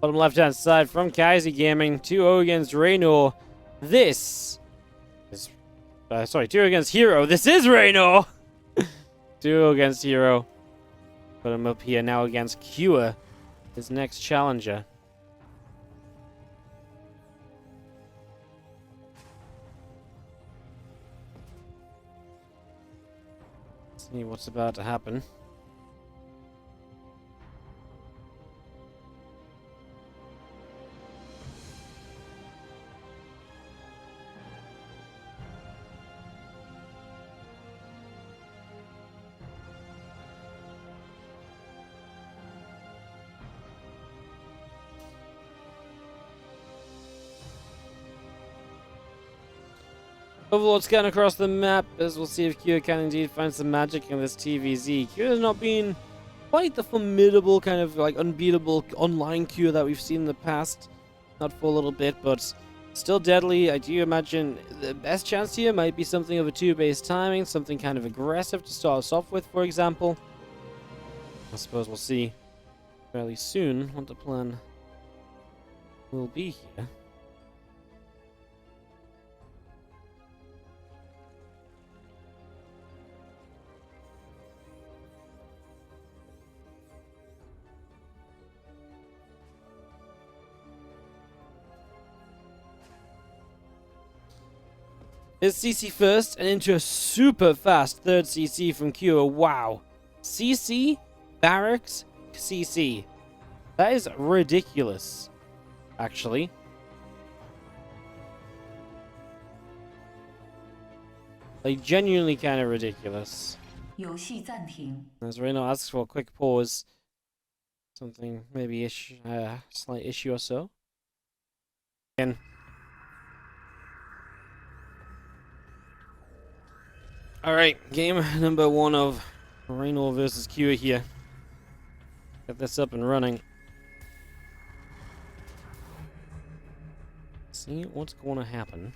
Bottom left-hand side from Kaisi Gaming. 2-0 against Reynor. This is... sorry, 2 against Hero. This is Reynor! 2 against Hero. Put him up here now against Cure, his next challenger. Let's see what's about to happen. Overlord scan across the map as we'll see if Cure can indeed find some magic in this TVZ. Cure has not been quite the formidable kind of like unbeatable online Cure that we've seen in the past. Not for a little bit, but still deadly. I do imagine the best chance here might be something of a 2-base timing, something kind of aggressive to start us off with, for example. I suppose we'll see fairly soon what the plan will be here. It's CC first and into a super fast third CC from Cure. Wow. CC, Barracks, CC. That is ridiculous, actually. Like, genuinely kind of ridiculous. As Reynor asks for a quick pause. Something, maybe slight issue or so. Again. Alright, game number 1 of Reynor versus Cure here. Get this up and running. See what's going to happen.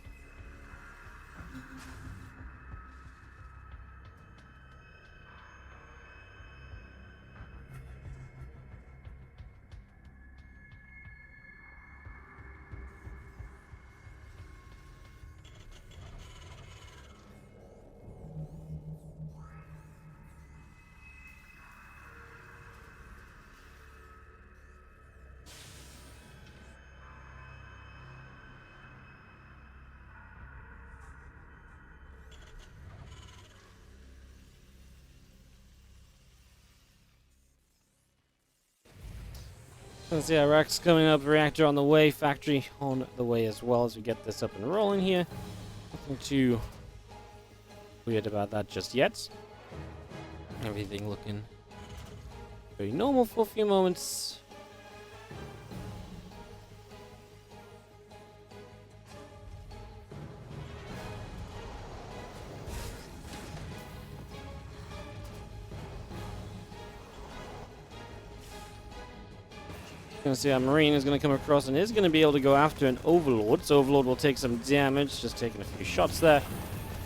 Let's see, Iraq's coming up, reactor on the way, factory on the way as well as we get this up and rolling here. Nothing too weird about that just yet. Everything looking very normal for a few moments. Gonna see our Marine is gonna come across and is gonna be able to go after an Overlord. So Overlord will take some damage, just taking a few shots there.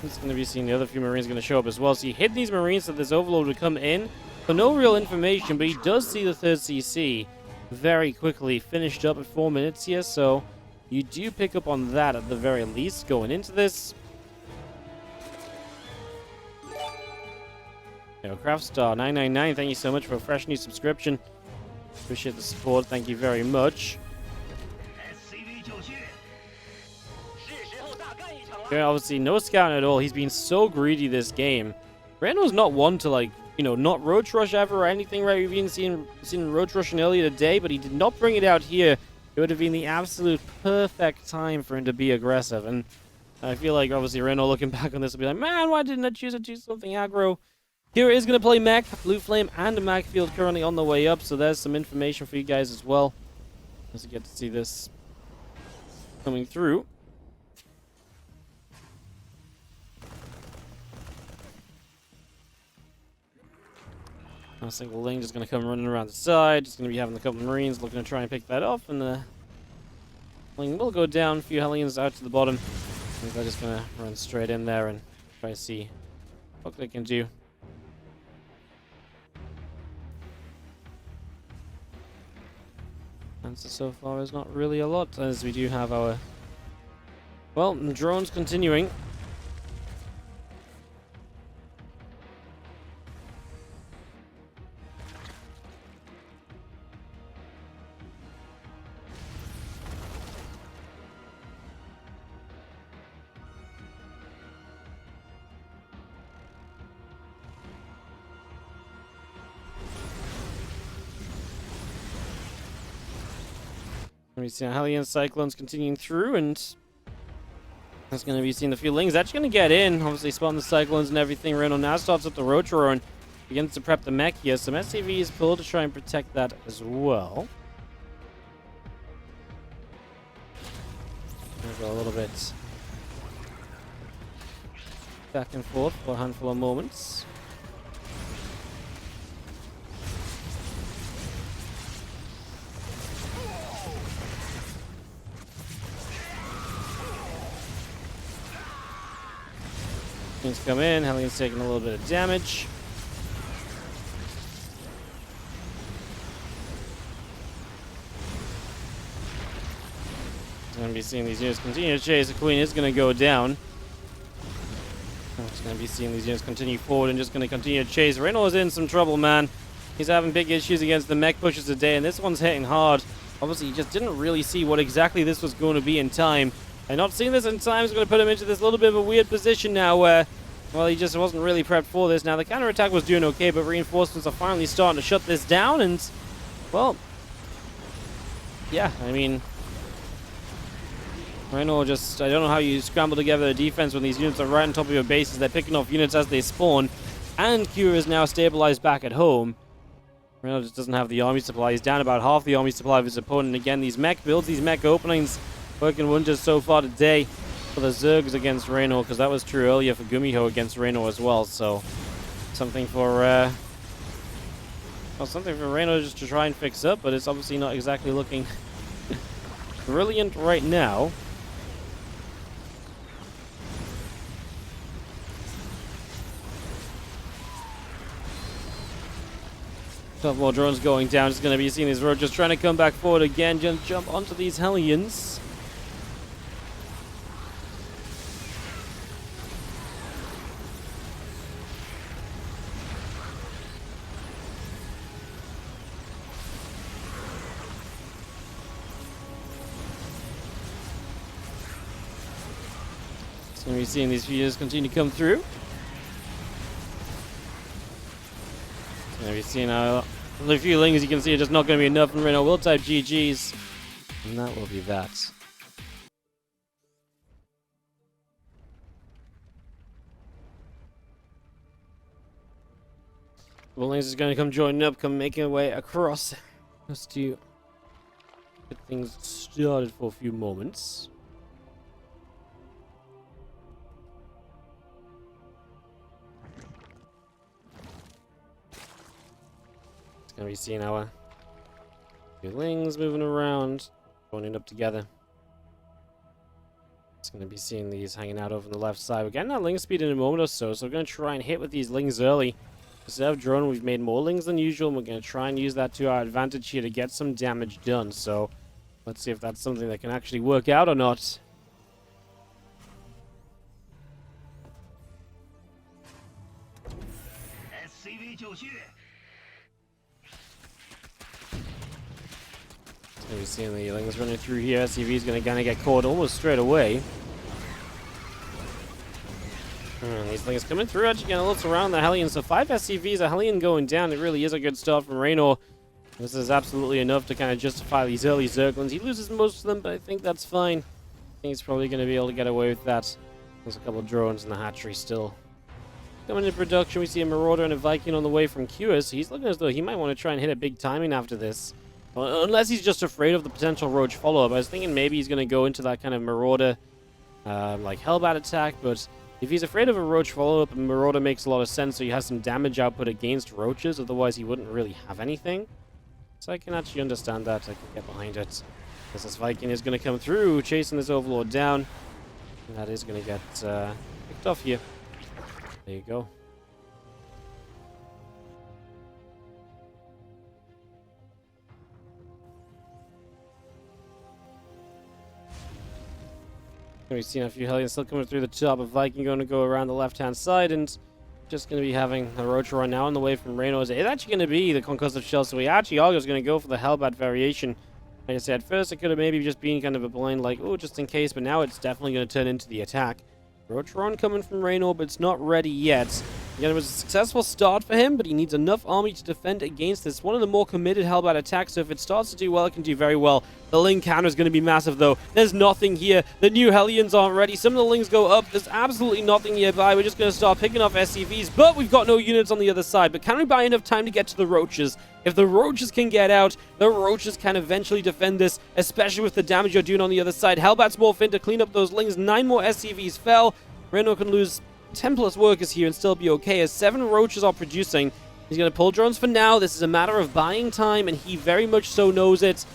He's gonna be seeing the other few Marines gonna show up as well. So he hit these Marines so this Overlord would come in for no real information, but he does see the third CC very quickly, finished up at 4 minutes here. So you do pick up on that at the very least going into this. Craftstar 999, thank you so much for a fresh new subscription. Appreciate the support, thank you very much. Okay, obviously no scouting at all. He's been so greedy this game. Reynor's not one to, like, you know, not roach rush ever or anything, right? We've even seen roach rushing earlier today, but he did not bring it out here. It would have been the absolute perfect time for him to be aggressive. And I feel like, obviously, Reynor looking back on this will be like, man, why didn't I choose to do something aggro? Here is going to play mech, Blue Flame, and a Mag Field currently on the way up, so there's some information for you guys as well. As you get to see this coming through. A single link just going to come running around the side, just going to be having a couple of Marines looking to try and pick that off, and the link will go down, a few Hellions out to the bottom. I think they're just going to run straight in there and try to see what they can do. Answer so far is not really a lot, as we do have our... Well, drones continuing. We see Hellion Cyclones continuing through, and that's going to be seeing the few Lings actually going to get in. Obviously, spawning the Cyclones and everything. Reynor now starts up the Rotor and begins to prep the mech here. Some SCV is pulled to try and protect that as well. Go a little bit back and forth for a handful of moments. Things come in, Hellion's taking a little bit of damage. Going to be seeing these units continue to chase. The Queen is going to go down. I'm just going to be seeing these units continue forward and just going to continue to chase. Reynor is in some trouble, man. He's having big issues against the mech pushes today, and this one's hitting hard. Obviously, he just didn't really see what exactly this was going to be in time. And not seeing this in time is going to put him into this little bit of a weird position now where, well, he just wasn't really prepped for this. Now, the counterattack was doing okay, but reinforcements are finally starting to shut this down, and, well, yeah, I mean, Reynor just, I don't know how you scramble together a defense when these units are right on top of your bases. They're picking off units as they spawn, and Cure is now stabilized back at home. Reynor just doesn't have the army supply. He's down about half the army supply of his opponent. Again, these mech builds, these mech openings, working wonders so far today for the Zergs against Reynor, because that was true earlier for Gumiho against Reynor as well. So something for well, something for Reynor just to try and fix up, but it's obviously not exactly looking brilliant right now. Couple more drones going down. Just going to be seeing these roads just trying to come back forward again, just jump onto these Hellions. So we're seeing these units continue to come through. And we're seeing a few Lings you can see are just not going to be enough, and Reynor will type GG's. And that will be that. Well, Lings is going to come joining up, come making their way across. Just to get things started for a few moments. Gonna be seeing our few Lings moving around, joining up together. It's gonna be seeing these hanging out over on the left side. We're getting that Ling speed in a moment or so, so we're gonna try and hit with these Lings early. Instead of drone, we've made more Lings than usual, and we're gonna try and use that to our advantage here to get some damage done. So let's see if that's something that can actually work out or not. We're seeing the Lings running through here. SCV is going to get caught almost straight away. These Lings coming through, actually getting a little around the Hellion. So 5 SCVs, a Hellion going down. It really is a good start from Reynor. This is absolutely enough to kind of justify these early Zerglings. He loses most of them, but I think that's fine. I think he's probably going to be able to get away with that. There's a couple of drones in the hatchery still. Coming into production, we see a Marauder and a Viking on the way from Cure, so he's looking as though he might want to try and hit a big timing after this. Well, unless he's just afraid of the potential Roach follow-up. I was thinking maybe he's going to go into that kind of Marauder, like Hellbat attack, but if he's afraid of a Roach follow-up, Marauder makes a lot of sense, so he has some damage output against Roaches, otherwise he wouldn't really have anything. So I can actually understand that, I can get behind it. Because this Viking is going to come through, chasing this Overlord down. And that is going to get picked off here. There you go. We've seen a few Hellions still coming through the top, but Viking going to go around the left-hand side, and just going to be having a Roach run now on the way from Reynor. It's actually going to be the concussive shell, so we actually are just going to go for the Hellbat variation. Like I said, first it could have maybe just been kind of a blind, like, oh, just in case, but now it's definitely going to turn into the attack. Roach run coming from Reynor, but it's not ready yet. Again, it was a successful start for him, but he needs enough army to defend against this. One of the more committed Hellbat attacks, so if it starts to do well, it can do very well. The Ling counter is going to be massive, though. There's nothing here. The new Hellions aren't ready. Some of the Lings go up. There's absolutely nothing nearby. We're just going to start picking off SCVs, but we've got no units on the other side. But can we buy enough time to get to the Roaches? If the Roaches can get out, the Roaches can eventually defend this, especially with the damage you're doing on the other side. Hellbat's morph in to clean up those Lings. 9 more SCVs fell. Reynor can lose 10 plus workers here and still be okay, as 7 Roaches are producing. He's going to pull drones for now. This is a matter of buying time, and he very much so knows it.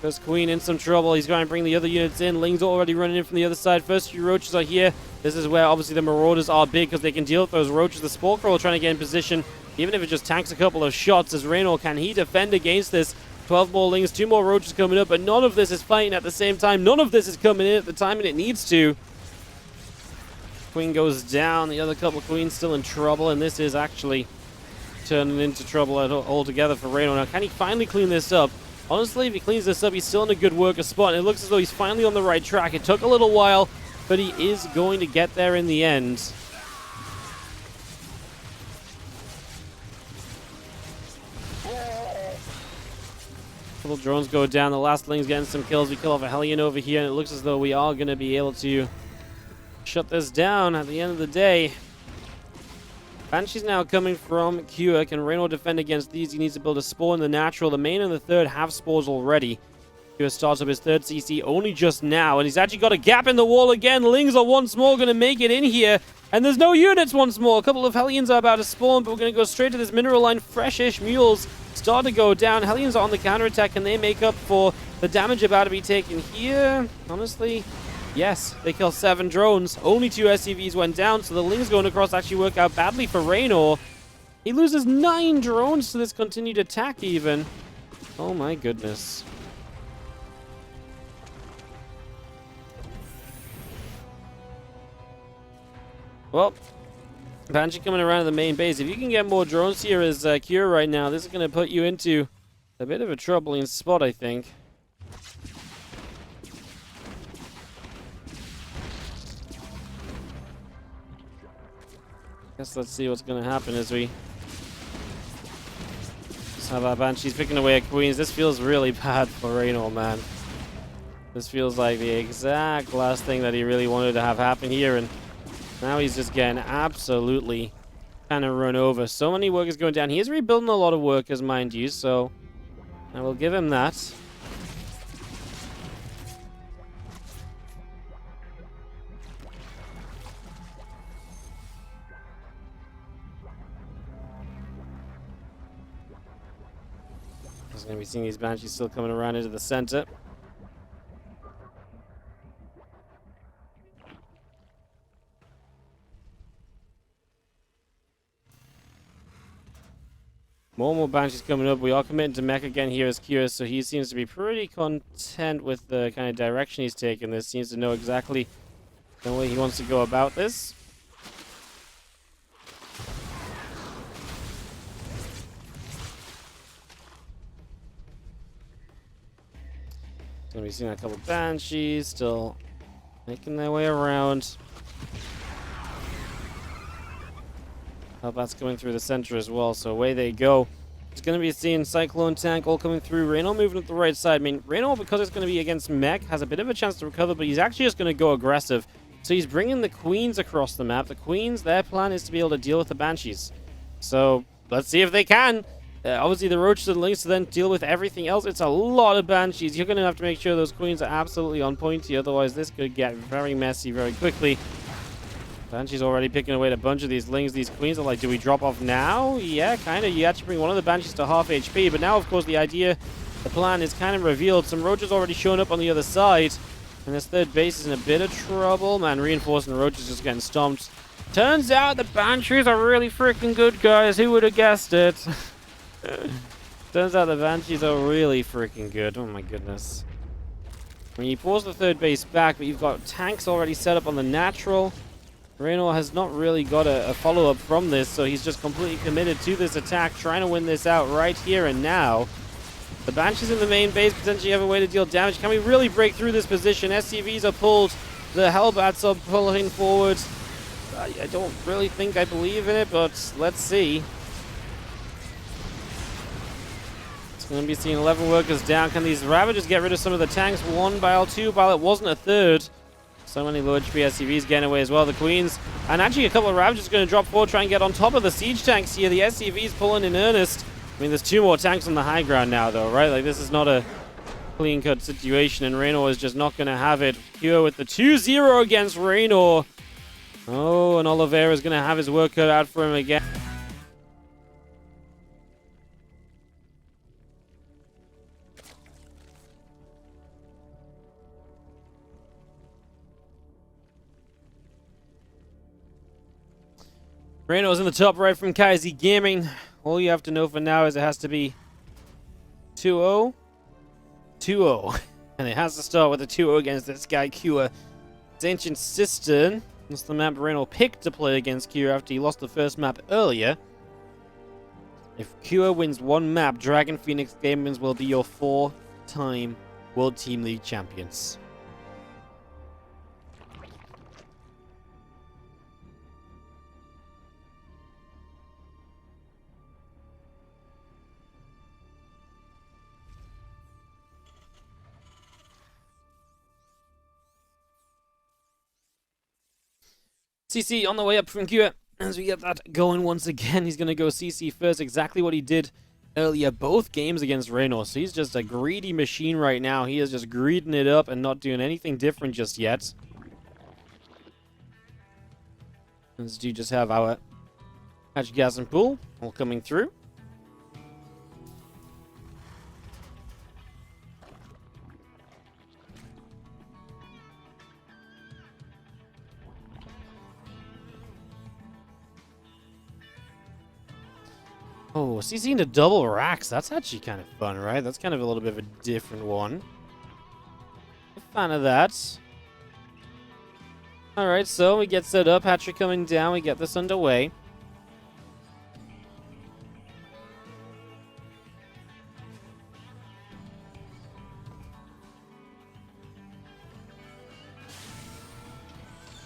First Queen in some trouble. He's going to bring the other units in. Ling's already running in from the other side. First few Roaches are here. This is where obviously the Marauders are big, because they can deal with those Roaches. The Spore Crawler trying to get in position, even if it just tanks a couple of shots. As Reynor, can he defend against this? 12 more Lings, 2 more Roaches coming up, but none of this is fighting at the same time. None of this is coming in at the time, and it needs to. Queen goes down. The other couple of Queens still in trouble, and this is actually turning into trouble altogether for Reynor. Now, can he finally clean this up? Honestly, if he cleans this up, he's still in a good worker spot, and it looks as though he's finally on the right track. It took a little while, but he is going to get there in the end. Couple drones go down. The last Ling's getting some kills. We kill off a Hellion over here, and it looks as though we are going to be able to shut this down at the end of the day. Banshee's now coming from Cure. Can Reynor defend against these? He needs to build a Spore in the natural. The main and the third have Spores already. Cure starts up his third CC only just now, and he's actually got a gap in the wall again. Lings are once more going to make it in here, and there's no units once more. A couple of Hellions are about to spawn, but we're going to go straight to this mineral line. Freshish mules start to go down. Hellions are on the counterattack. Can they make up for the damage about to be taken here? Honestly, yes, they kill 7 drones. Only 2 SCVs went down, so the Lings going across actually work out badly for Reynor. He loses 9 drones to this continued attack even. Oh my goodness. Well, Banshee coming around to the main base. If you can get more drones here as Cure right now, this is going to put you into a bit of a troubling spot, I think. Guess let's see what's going to happen as we just have our Banshees picking away at Queens. This feels really bad for Reynor, man. This feels like the exact last thing that he really wanted to have happen here, and now he's just getting absolutely kind of run over. So many workers going down. He is rebuilding a lot of workers, mind you, so I will give him that. He's going to be seeing these Banshees still coming around into the center. More Banshees coming up. We are committing to mech again here as Cure, so he seems to be pretty content with the kind of direction he's taking this. Seems to know exactly the way he wants to go about this. So we've seen a couple Banshees still making their way around. Hellbat's coming through the center as well, so away they go. It's going to be seeing Cyclone Tank all coming through. Reynor moving up the right side. I mean, Reynor, because it's going to be against mech, has a bit of a chance to recover, but he's actually just going to go aggressive. So he's bringing the Queens across the map. The Queens, their plan is to be able to deal with the Banshees. So let's see if they can. Obviously, the Roaches and Lynx to then deal with everything else. It's a lot of Banshees. You're going to have to make sure those Queens are absolutely on point here. Otherwise, this could get very messy very quickly. Banshee's already picking away at a bunch of these Lings. These Queens are like, do we drop off now? Yeah, kind of. You actually bring one of the Banshees to half HP. But now, of course, the idea, the plan is kind of revealed. Some Roaches already showing up on the other side. And this third base is in a bit of trouble. Man, reinforcing the Roaches just getting stomped. Turns out the Banshees are really freaking good, guys. Who would have guessed it? Turns out the Banshees are really freaking good. Oh, my goodness. I mean, you pause the third base back, but you've got tanks already set up on the natural. Reynor has not really got a follow-up from this, so he's just completely committed to this attack, trying to win this out right here and now. The Banshees in the main base potentially have a way to deal damage. Can we really break through this position? SCVs are pulled. The Hellbats are pulling forward. I don't really think I believe in it, but let's see. It's going to be seeing 11 workers down. Can these Ravagers get rid of some of the tanks? One bile, two bile. It wasn't a third. So many low HP SCVs getting away as well. The Queens. And actually a couple of Ravagers going to drop forward, try and get on top of the siege tanks here. The SCVs pulling in earnest. I mean, there's two more tanks on the high ground now, though, right? Like, this is not a clean-cut situation, and Reynor is just not going to have it. Cure with the 2-0 against Reynor. Oh, and Oliveira is going to have his work cut out for him again. Reynor's in the top right from Kaizi Gaming. All you have to know for now is it has to be 2-0. 2-0. And it has to start with a 2-0 against this guy, Cure. It's Ancient Cistern. That's the map Reynor picked to play against Cure after he lost the first map earlier. If Cure wins one map, Dragon Phoenix Gamers will be your 4-time World Team League champions. CC on the way up from Cure. As we get that going once again, he's going to go CC first. Exactly what he did earlier, both games against Reynor. So he's just a greedy machine right now. He is just greeding it up and not doing anything different just yet. As do just have our Hatch Gas and Pool all coming through. Oh, CC into double racks. That's actually kind of fun, right? That's kind of a little bit of a different one. A fan of that. Alright, so we get set up. Hatcher coming down. We get this underway.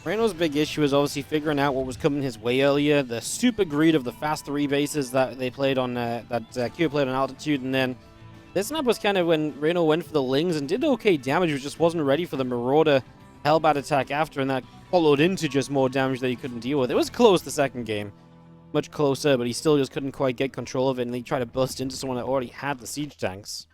Reynor's big issue is obviously figuring out what was coming his way earlier. The super greed of the fast 3 bases that they played on, Cure played on altitude, and then this map was kind of when Reynor went for the Lings and did okay damage, but just wasn't ready for the Marauder Hellbat attack after, and that followed into just more damage that he couldn't deal with. It was close the second game. Much closer, but he still just couldn't quite get control of it, and he tried to bust into someone that already had the siege tanks.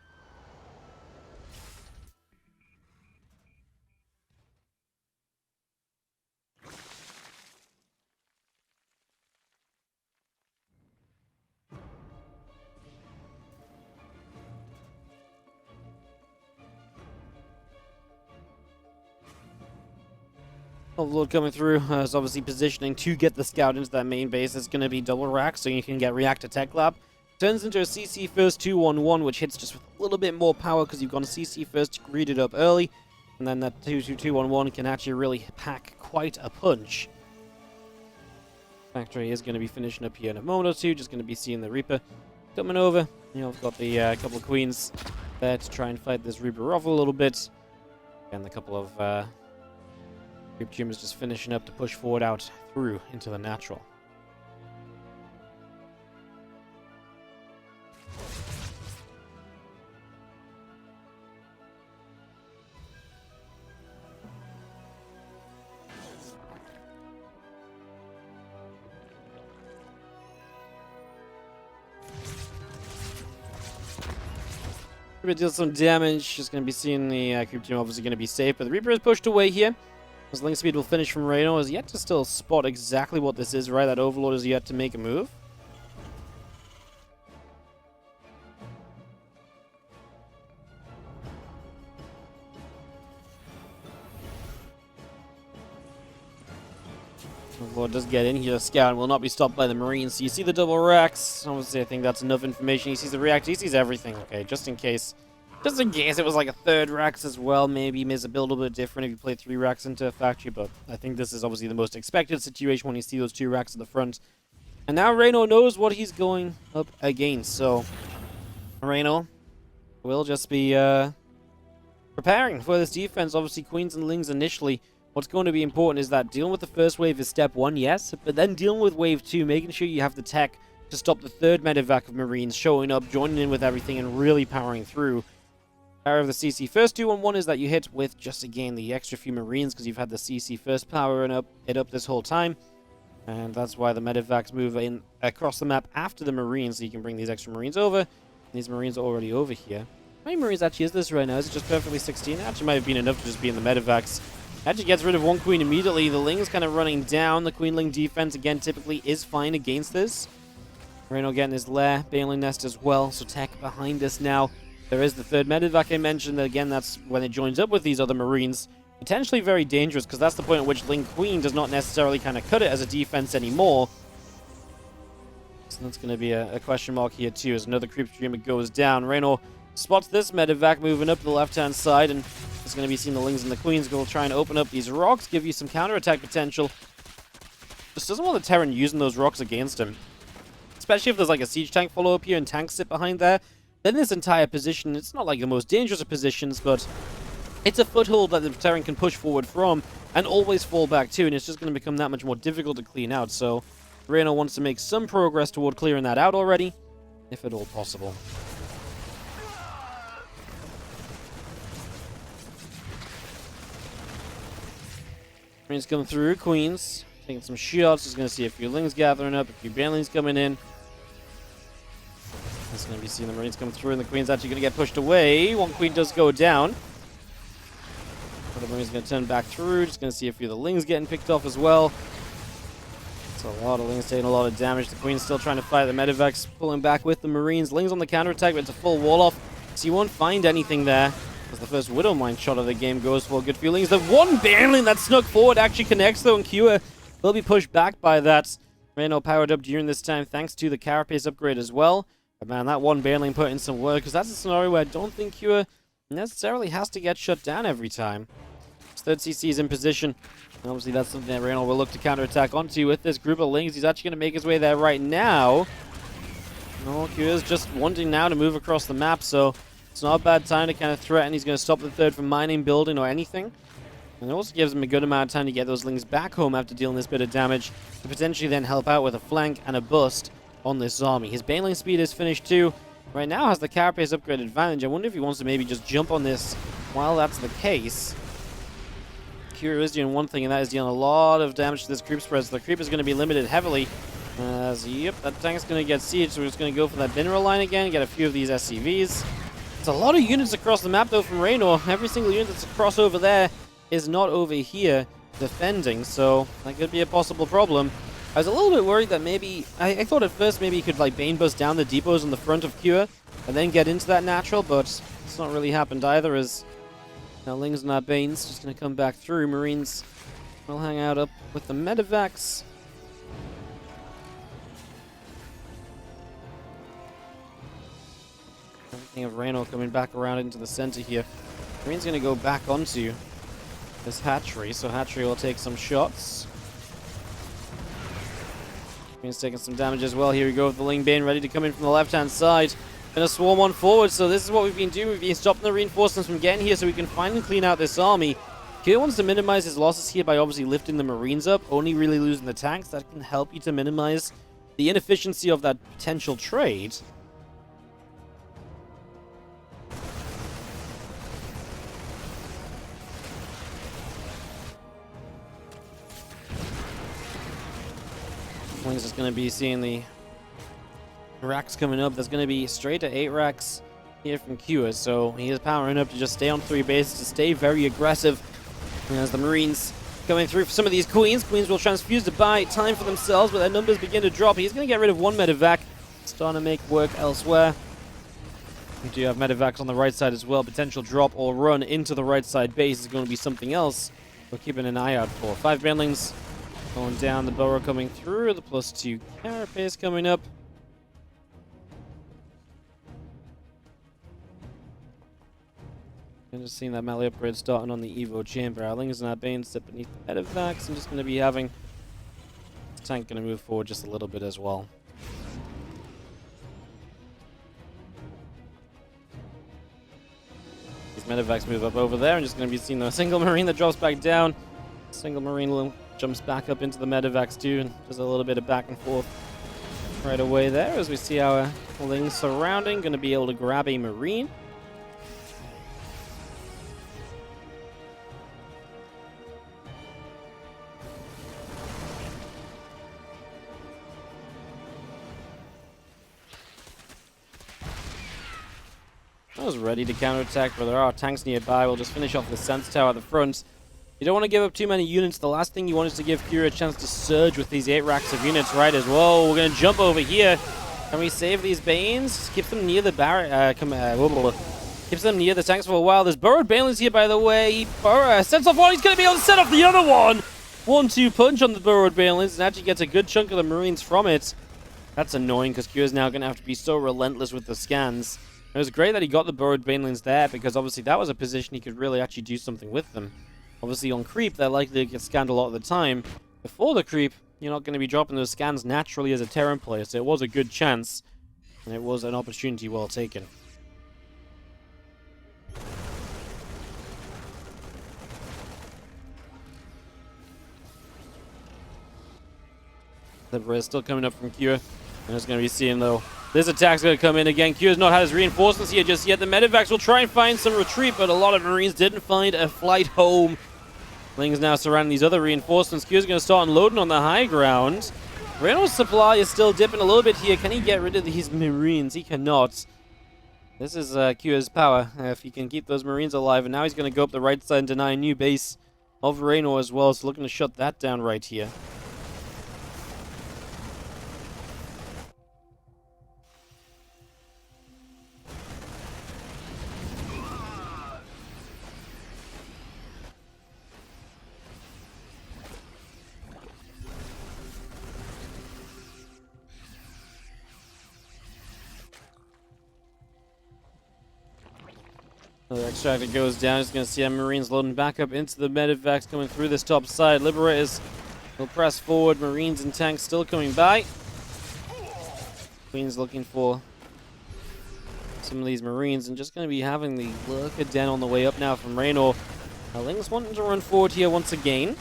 Overlord coming through is obviously positioning to get the scout into that main base. It's going to be double rack, so you can get Reactor Tech Lab. Turns into a CC first 2-1-1, which hits just with a little bit more power because you've gone CC first to greed it up early. And then that 2-2-2-1-1 can actually really pack quite a punch. Factory is going to be finishing up here in a moment or two. Just going to be seeing the Reaper coming over. You know, I've got the couple of Queens there to try and fight this Reaper off a little bit. And a couple of Creep Tumors just finishing up to push forward out through into the natural. Reaper deals some damage. Just going to be seeing the Creep Tumor obviously going to be safe, but the Reaper is pushed away here. As Link Speed will finish from Reynor, is yet to still spot exactly what this is, right? That Overlord is yet to make a move. Overlord does get in here. Scout will not be stopped by the Marines. So you see the double racks. Obviously, I think that's enough information. He sees the reactor. He sees everything. Okay, just in case Just in case it was like a third Rex as well, maybe miss a build a little bit different if you play 3 Rex into a factory, but I think this is obviously the most expected situation when you see those 2 Rex at the front. And now Reynor knows what he's going up against, so Reynor will just be preparing for this defense. Obviously, Queens and Lings initially. What's going to be important is that dealing with the first wave is step 1, yes, but then dealing with wave 2, making sure you have the tech to stop the third medevac of Marines showing up, joining in with everything, and really powering through. Power of the CC. First 2-on-1 is that you hit with just, again, the extra few Marines, because you've had the CC first powering it up this whole time. And that's why the medevacs move in across the map after the Marines, so you can bring these extra Marines over. And these Marines are already over here. How many Marines actually is this right now? Is it just perfectly 16? It actually might have been enough to just be in the medevacs. Actually gets rid of one Queen immediately. The Ling's kind of running down. The Queen-Ling defense, again, typically is fine against this. Reynor getting his lair. Baneling Nest as well. So tech behind us now. There is the third medevac I mentioned. Again, that's when it joins up with these other Marines. Potentially very dangerous, because that's the point at which Ling Queen does not necessarily kind of cut it as a defense anymore. So that's going to be a question mark here too, as another creep streamer goes down. Reynor spots this medevac moving up to the left-hand side, and it's going to be seeing the Lings and the Queens go try and open up these rocks, give you some counterattack potential. Just doesn't want the Terran using those rocks against him. Especially if there's like a siege tank follow-up here and tanks sit behind there. Then this entire position, it's not like the most dangerous of positions, but it's a foothold that the Terran can push forward from and always fall back to, and it's just going to become that much more difficult to clean out. So Reynor wants to make some progress toward clearing that out already, if at all possible. Marines coming through, Queens taking some shots. Just going to see a few Lings gathering up, a few Banelings coming in. Just going to be seeing the Marines come through, and the Queen's actually going to get pushed away. One Queen does go down. The Marine's going to turn back through. Just going to see a few of the Lings getting picked off as well. It's a lot of Lings taking a lot of damage. The Queen's still trying to fight. The medevacs pulling back with the Marines. Lings on the counterattack, but it's a full wall off. So you won't find anything there. As the first Widow Mine shot of the game goes for good feelings. The one Baneling that snuck forward actually connects though, and Cure will be pushed back by that. Reynor powered up during this time thanks to the carapace upgrade as well. But man, that one Baneling put in some work, because that's a scenario where I don't think Cure necessarily has to get shut down every time. His third CC is in position. And obviously that's something that Reynor will look to counterattack onto with this group of Lings. He's actually going to make his way there right now. No, Cure's just wanting now to move across the map, so it's not a bad time to kind of threaten. He's going to stop the third from mining, building, or anything. And it also gives him a good amount of time to get those Lings back home after dealing this bit of damage, to potentially then help out with a flank and a bust on this army. His Baneling speed is finished too. Right now has the carapace upgrade advantage. I wonder if he wants to maybe just jump on this while that's the case. Cure is doing one thing, and that is dealing a lot of damage to this creep spread. So the creep is going to be limited heavily. Yep, that tank's going to get sieged, so we're just going to go for that mineral line again, get a few of these SCVs. It's a lot of units across the map though from Reynor. Every single unit that's across over there is not over here defending, so that could be a possible problem. I was a little bit worried that maybe, I thought at first maybe he could like Bane bust down the depots on the front of Cure and then get into that natural, but it's not really happened either, as now Lings and our Banes just going to come back through. Marines will hang out up with the medevacs. Everything of Reynor coming back around into the center here. Marine's going to go back onto this hatchery, so hatchery will take some shots. Marine's taking some damage as well. Here we go with the Ling Bane ready to come in from the left-hand side. Gonna swarm on forward, so this is what we've been doing. We've been stopping the reinforcements from getting here so we can finally clean out this army. Cure wants to minimize his losses here by obviously lifting the Marines up, only really losing the tanks. That can help you to minimize the inefficiency of that potential trade. Ling's just going to be seeing the racks coming up. There's going to be straight to 8 racks here from Cure, so he is powering up to just stay on 3 bases, to stay very aggressive. And as the Marines coming through for some of these Queens will transfuse to buy time for themselves, but their numbers begin to drop. He's going to get rid of one medevac, starting to make work elsewhere. We do have medevacs on the right side as well. Potential drop or run into the right side base is going to be something else we're keeping an eye out for. 5 Banelings going down, the Burrow coming through, the +2 carapace coming up. And just seeing that melee upgrade starting on the Evo chamber. Our Lings and our Banes sit beneath the Medivacs. I'm just going to be having this tank going to move forward just a little bit as well. These Medivacs move up over there. I'm just going to be seeing a single Marine that drops back down. Single Marine jumps back up into the Medivacs too. And just a little bit of back and forth right away there as we see our Lings surrounding. Going to be able to grab a Marine. I was ready to counterattack, but there are tanks nearby. We'll just finish off the Sense Tower at the front. You don't want to give up too many units. The last thing you want is to give Cure a chance to surge with these 8 racks of units right as well. We're going to jump over here. Can we save these Banes? Keep them near the barrier. Keeps them near the tanks for a while. There's burrowed Banelings here, by the way. Sets off one. He's going to be able to set off the other one. 1-2 punch on the burrowed Banelings and actually gets a good chunk of the Marines from it. That's annoying because Cure's now going to have to be so relentless with the scans. It was great that he got the burrowed Banelings there because obviously that was a position he could really actually do something with them. Obviously on creep, they're likely to get scanned a lot of the time. Before the creep, you're not going to be dropping those scans naturally as a Terran player, so it was a good chance. And it was an opportunity well taken. The Briz still coming up from Cure. And it's going to be seeing though. This attack's going to come in again. Cure's not had his reinforcements here just yet. The Medivacs will try and find some retreat, but a lot of Marines didn't find a flight home. Ling's now surrounding these other reinforcements. Cure's going to start unloading on the high ground. Reynor's supply is still dipping a little bit here. Can he get rid of these Marines? He cannot. This is Cure's power, if he can keep those Marines alive. And now he's going to go up the right side and deny a new base of Reynor as well. So looking to shut that down right here. Another extractor goes down. Just going to see our Marines loading back up into the Medivacs coming through this top side. Liberators will press forward. Marines and tanks still coming by. Queen's looking for some of these Marines and just going to be having the Lurker Den on the way up now from Reynor. Ling's wanting to run forward here once again.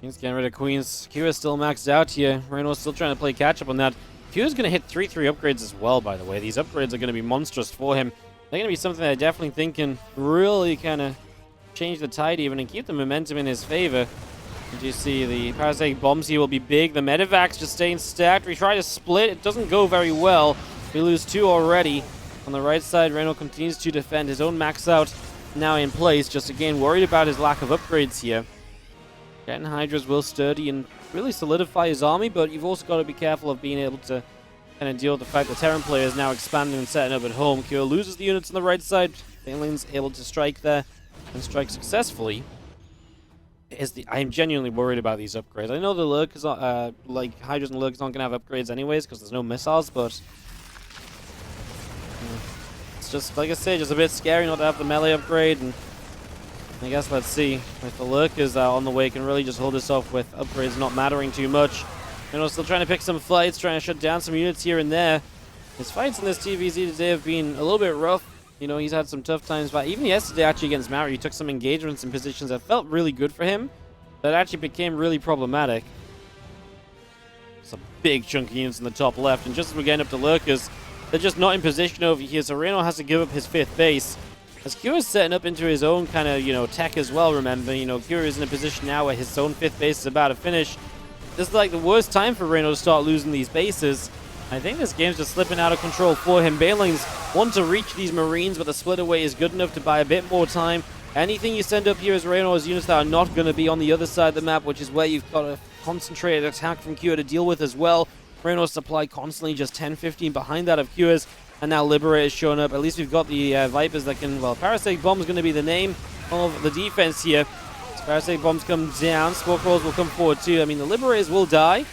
He's getting rid of Queens. Cure's still maxed out here. Reynor's still trying to play catch up on that. Cure's going to hit 3-3 upgrades as well, by the way. These upgrades are going to be monstrous for him. They're going to be something that I definitely think can really kind of change the tide even and keep the momentum in his favor. As you see, the parasitic bombs here will be big. The Medivacs just staying stacked. We try to split. It doesn't go very well. We lose 2 already. On the right side, Reynor continues to defend. His own max out now in place. Just again, worried about his lack of upgrades here. Getting Hydras will sturdy and really solidify his army, but you've also got to be careful of being able to kind of deal with the fact that Terran player is now expanding and setting up at home. Cure loses the units on the right side. Baneling's able to strike there and strike successfully. I'm genuinely worried about these upgrades. I know the Lurkers, like Hydras and Lurkers aren't going to have upgrades anyways because there's no missiles, but it's just, like I say, just a bit scary not to have the melee upgrade. And I guess let's see if the Lurkers on the way can really just hold this off with upgrades not mattering too much. Still trying to pick some fights, trying to shut down some units here and there. His fights in this TVZ today have been a little bit rough. He's had some tough times, but even yesterday actually against Mario, he took some engagements in positions that felt really good for him, that actually became really problematic. It's a big chunk of units in the top left, and just as we're getting up to Lurkers, they're just not in position over here, so Reynor has to give up his 5th base. As Cure is setting up into his own kind of, tech as well, remember. Cure is in a position now where his own 5th base is about to finish. This is like the worst time for Reynor to start losing these bases. I think this game's just slipping out of control for him. Banelings want to reach these Marines, but the split away is good enough to buy a bit more time. Anything you send up here as Reynor is units that are not going to be on the other side of the map, which is where you've got a concentrated attack from Cure to deal with as well. Reynor's supply constantly just 10-15 behind that of Cure's, and now Liberator's showing up. At least we've got the Vipers that can, well, Parasitic Bomb is going to be the name of the defense here. As Parasitic Bombs come down, Smoke Rolls will come forward too. I mean, the Liberators will die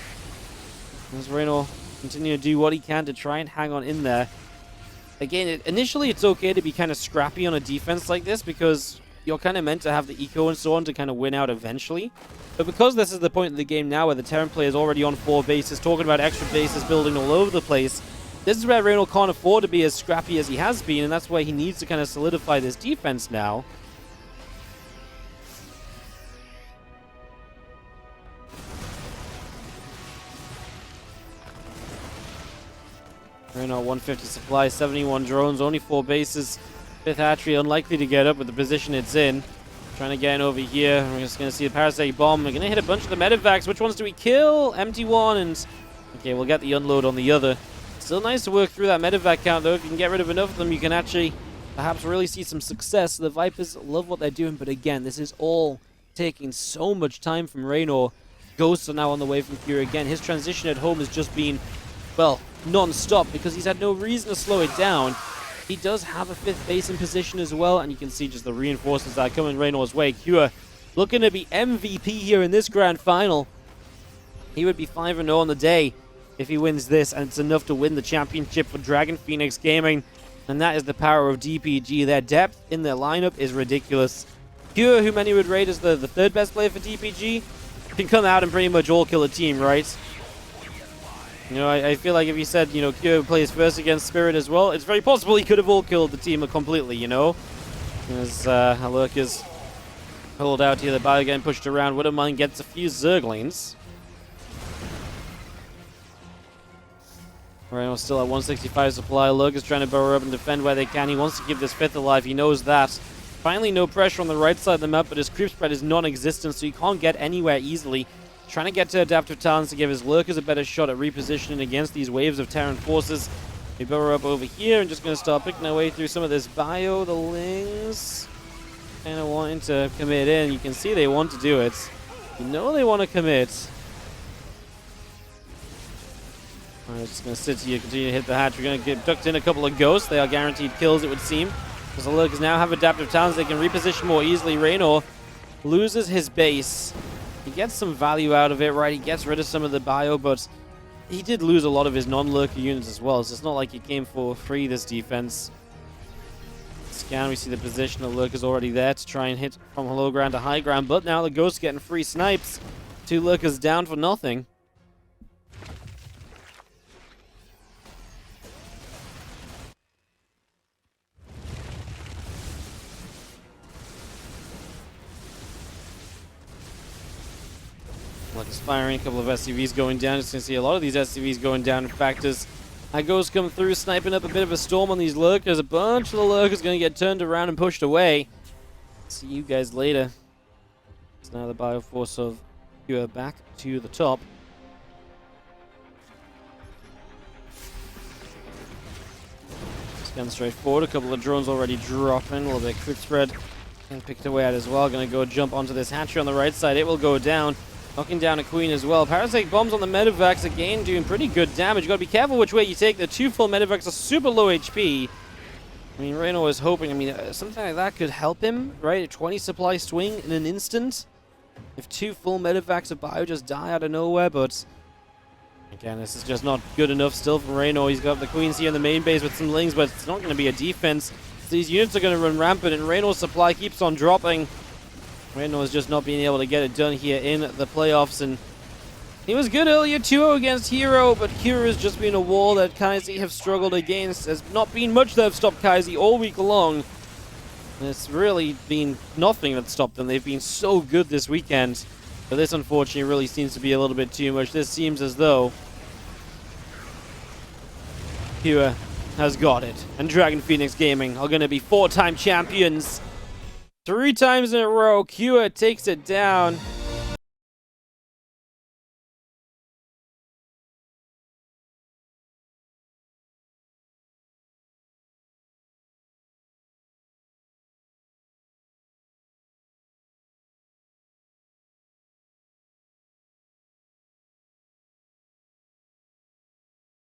as Reynor continue to do what he can to try and hang on in there. Again, initially it's okay to be kind of scrappy on a defense like this because you're kind of meant to have the eco and so on to kind of win out eventually. But because this is the point of the game now where the Terran player is already on 4 bases, talking about extra bases building all over the place, this is where Reynor can't afford to be as scrappy as he has been, and that's why he needs to kind of solidify this defense now. Reynor 150 supply, 71 drones, only 4 bases. 5th hatchery unlikely to get up with the position it's in. Trying to get in over here. We're just going to see the Parasitic Bomb. We're going to hit a bunch of the Medivacs. Which ones do we kill? Empty one and... Okay, we'll get the unload on the other. Still nice to work through that Medivac count though. If you can get rid of enough of them, you can actually perhaps really see some success. The Vipers love what they're doing, but again, this is all taking so much time from Reynor. Ghosts are now on the way from Cure again. His transition at home has just been, well, non-stop because he's had no reason to slow it down. He does have a 5th base in position as well, and you can see just the reinforcements that are coming Reynor's way. Cure looking to be MVP here in this grand final. He would be 5-0 on the day if he wins this, and it's enough to win the championship for Dragon Phoenix Gaming. And that is the power of DPG. Their depth in their lineup is ridiculous. Cure, who many would rate as the 3rd best player for DPG, can come out and pretty much all kill a team, right? You know, I feel like if he said, you know, Cure plays first against Spirit as well, it's very possible he could have all killed the team completely, you know? As Halurka's pulled out here, the bio getting pushed around. Widowmine gets a few Zerglings. Reynor still at 165 supply. Lurker's trying to burrow up and defend where they can. He wants to keep this 5th alive. He knows that. Finally, no pressure on the right side of the map, but his creep spread is non-existent, so he can't get anywhere easily. Trying to get to Adaptive Talents to give his Lurkers a better shot at repositioning against these waves of Terran forces. We burrow up over here and just going to start picking our way through some of this bio. The Lings kind of wanting to commit in. You can see they want to do it. You know they want to commit. Alright, just going to sit here, continue to hit the hatch. We're going to get ducked in a couple of ghosts. They are guaranteed kills, it would seem. Because the Lurkers now have Adaptive Talents. They can reposition more easily. Reynor loses his base. He gets some value out of it, right? He gets rid of some of the bio, but he did lose a lot of his non-lurker units as well, so it's not like he came for free, this defense. Scan, we see the position. The Lurker's already there to try and hit from low ground to high ground, but now the Ghost's getting free snipes. 2 Lurkers down for nothing. Is firing a couple of SCVs going down. Just going to see a lot of these SCVs going down. In fact, as Ghost come through, sniping up a bit of a storm on these Lurkers. A bunch of the Lurkers going to get turned around and pushed away. See you guys later. It's now the Bioforce of Cure back to the top. Just going straight forward. A couple of drones already dropping. A little bit of quick spread and picked away at as well. Going to go jump onto this hatchery on the right side. It will go down. Knocking down a Queen as well. Parasitic Bombs on the Medivacs again doing pretty good damage. You got to be careful which way you take. The 2 full Medivacs are super low HP. I mean, Reynor was hoping, something like that could help him, right? A 20 supply swing in an instant. If 2 full Medivacs of bio just die out of nowhere, but again, this is just not good enough still from Reynor. He's got the Queens here in the main base with some Lings, but it's not going to be a defense. So these units are going to run rampant, and Reynor's supply keeps on dropping. Reynor is just not being able to get it done here in the playoffs, and he was good earlier 2-0 against Hero, but Cure has just been a wall that Kaizi have struggled against. There's not been much that have stopped Kaizi all week long. And it's really been nothing that stopped them. They've been so good this weekend, but this unfortunately really seems to be a little bit too much. This seems as though Cure has got it, and Dragon Phoenix Gaming are going to be 4-time champions. 3 times in a row, Cure takes it down.